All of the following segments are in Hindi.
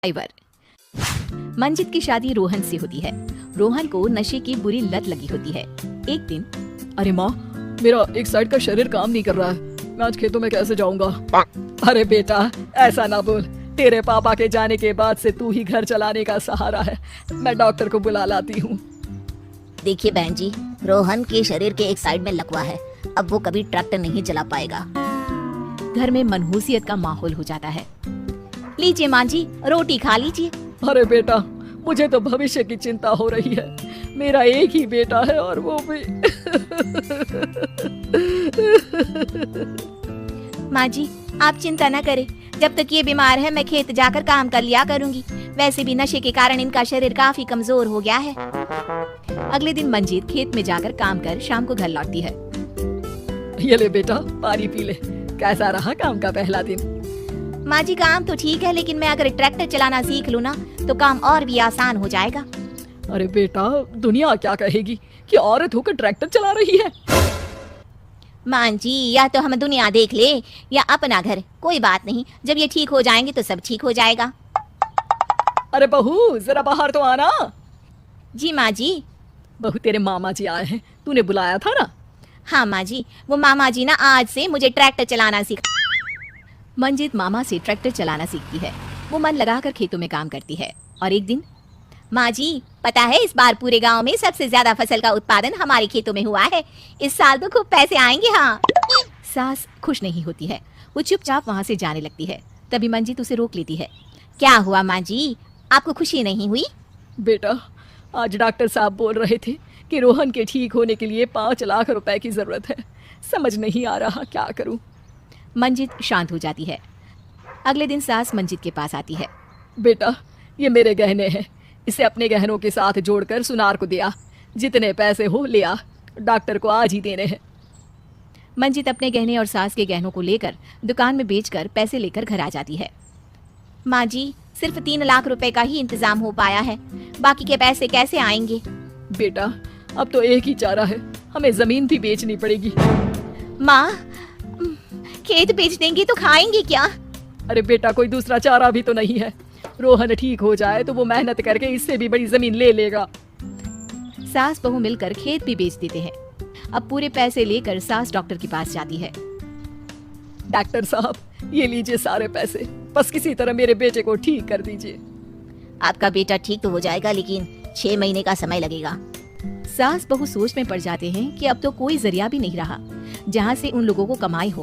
ड्राइवर। मंजित की शादी रोहन से होती है। रोहन को नशे की बुरी लत लगी होती है। एक दिन, अरे माँ, मेरा एक साइड का शरीर काम नहीं कर रहा है। मैं आज खेतों में कैसे जाऊंगा? अरे बेटा, ऐसा ना बोल। तेरे पापा के जाने के बाद से तू ही घर चलाने का सहारा है। मैं डॉक्टर को बुला लाती हूँ। देखिए बहन जी, रोहन के शरीर के एक साइड में लकवा है। अब वो कभी ट्रैक्टर नहीं चला पाएगा। घर में मनहूसियत का माहौल हो जाता है। लीजिए माँ जी, रोटी खा लीजिए। अरे बेटा, मुझे तो भविष्य की चिंता हो रही है। मेरा एक ही बेटा है और वो भी माँ जी, आप चिंता न करें। जब तक ये बीमार है मैं खेत जाकर काम कर लिया करूंगी। वैसे भी नशे के कारण इनका शरीर काफी कमजोर हो गया है। अगले दिन मंजीत खेत में जाकर काम कर शाम को घर लौटती है। ये ले बेटा, पानी पी ले। कैसा रहा काम का पहला दिन? माँ जी, काम तो ठीक है, लेकिन मैं अगर ट्रैक्टर चलाना सीख लूँ ना तो काम और भी आसान हो जाएगा। अरे बेटा, दुनिया क्या कहेगी कि औरत होकर ट्रैक्टर चला रही है। माँ जी, या तो हम दुनिया देख ले या अपना घर, कोई बात नहीं। जब ये ठीक हो जाएंगे तो सब ठीक हो जाएगा। अरे बहू, जरा बाहर तो आना। जी माँ जी। बहू, तेरे मामा जी आए हैं, तूने बुलाया था ना? हाँ माँ जी, वो मामा जी ना आज से मुझे ट्रैक्टर चलाना सीखा। मंजित मामा से ट्रैक्टर चलाना सीखती है। वो मन लगाकर खेतों में काम करती है। और एक दिन, माँ जी, पता है इस बार पूरे गांव में सबसे ज्यादा फसल का उत्पादन हमारे खेतों में हुआ है। इस साल तो खूब पैसे आएंगे। हाँ। सास खुश नहीं होती है। वो चुपचाप वहाँ से जाने लगती है। तभी मंजित उसे रोक लेती है। क्या हुआ माँ जी, आपको खुशी नहीं हुई? बेटा, आज डॉक्टर साहब बोल रहे थे कि रोहन के ठीक होने के लिए 5 लाख रुपए की जरूरत है। समझ नहीं आ रहा क्या करूं। मंजित शांत हो जाती है। अगले दिन सास मंजित के पास आती है। बेटा, ये मेरे गहने हैं। इसे अपने गहनों के साथ जोड़कर सुनार को दिया। जितने पैसे हो ले आ, डॉक्टर को आज ही देने हैं। मंजित अपने गहने और सास के गहनों को लेकर दुकान में बेचकर पैसे लेकर घर आ जाती है। माँ जी, सिर्फ 3 लाख रुपए का ही इंतजाम हो पाया है। बाकी के पैसे कैसे आएंगे? बेटा, अब तो एक ही चारा है, हमें जमीन भी बेचनी पड़ेगी। माँ, खेत बेच देंगे तो खाएंगे क्या? अरे बेटा, कोई दूसरा चारा भी तो नहीं है। रोहन ठीक हो जाए तो वो मेहनत करके इससे भी बड़ी जमीन ले लेगा। सास बहू मिलकर खेत भी बेच देते हैं। अब पूरे पैसे लेकर सास डॉक्टर के पास जाती है। डॉक्टर साहब, ये लीजिए सारे पैसे। बस किसी तरह मेरे बेटे को ठीक कर दीजिए। आपका बेटा ठीक तो हो जाएगा, लेकिन 6 महीने का समय लगेगा। सास बहू सोच में पड़ जाते हैं कि अब तो कोई जरिया भी नहीं रहा जहाँ से उन लोगों को कमाई हो।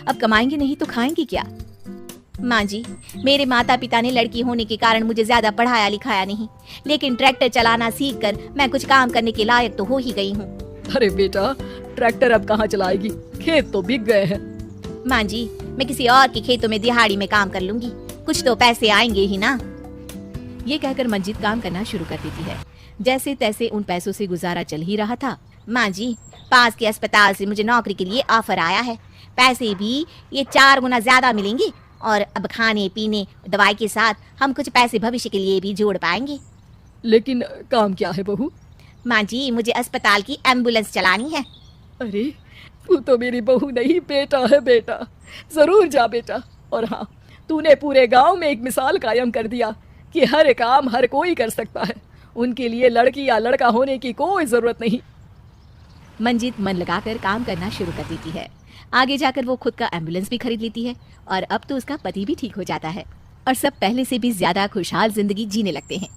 अब कमाएंगे नहीं तो खाएंगे क्या? माँ जी, मेरे माता पिता ने लड़की होने के कारण मुझे ज्यादा पढ़ाया लिखाया नहीं, लेकिन ट्रैक्टर चलाना सीखकर मैं कुछ काम करने के लायक तो हो ही गई हूँ। अरे बेटा, ट्रैक्टर अब कहाँ चलाएगी? खेत तो बिक गए हैं। माँ जी, मैं किसी और के खेतों में दिहाड़ी में काम कर लूंगी। कुछ तो पैसे आएंगे ही ना। ये कहकर मंजित काम करना शुरू कर देती है। जैसे तैसे उन पैसों से गुजारा चल ही रहा था। माँ जी, पास के अस्पताल से मुझे नौकरी के लिए ऑफर आया है। पैसे भी ये 4 गुना ज्यादा मिलेंगे और अब खाने पीने दवाई के साथ हम कुछ पैसे भविष्य के लिए भी जोड़ पाएंगे। लेकिन काम क्या है बहू? माँ जी, मुझे अस्पताल की एम्बुलेंस चलानी है। अरे, तू तो मेरी बहू नहीं, बेटा है बेटा। जरूर जा बेटा। और हाँ, तूने पूरे गांव में एक मिसाल कायम कर दिया कि हर काम हर कोई कर सकता है। उनके लिए लड़की या लड़का होने की कोई जरूरत नहीं। मंजित मन लगाकर काम करना शुरू कर देती है। आगे जाकर वो खुद का एम्बुलेंस भी खरीद लेती है और अब तो उसका पति भी ठीक हो जाता है और सब पहले से भी ज्यादा खुशहाल जिंदगी जीने लगते हैं।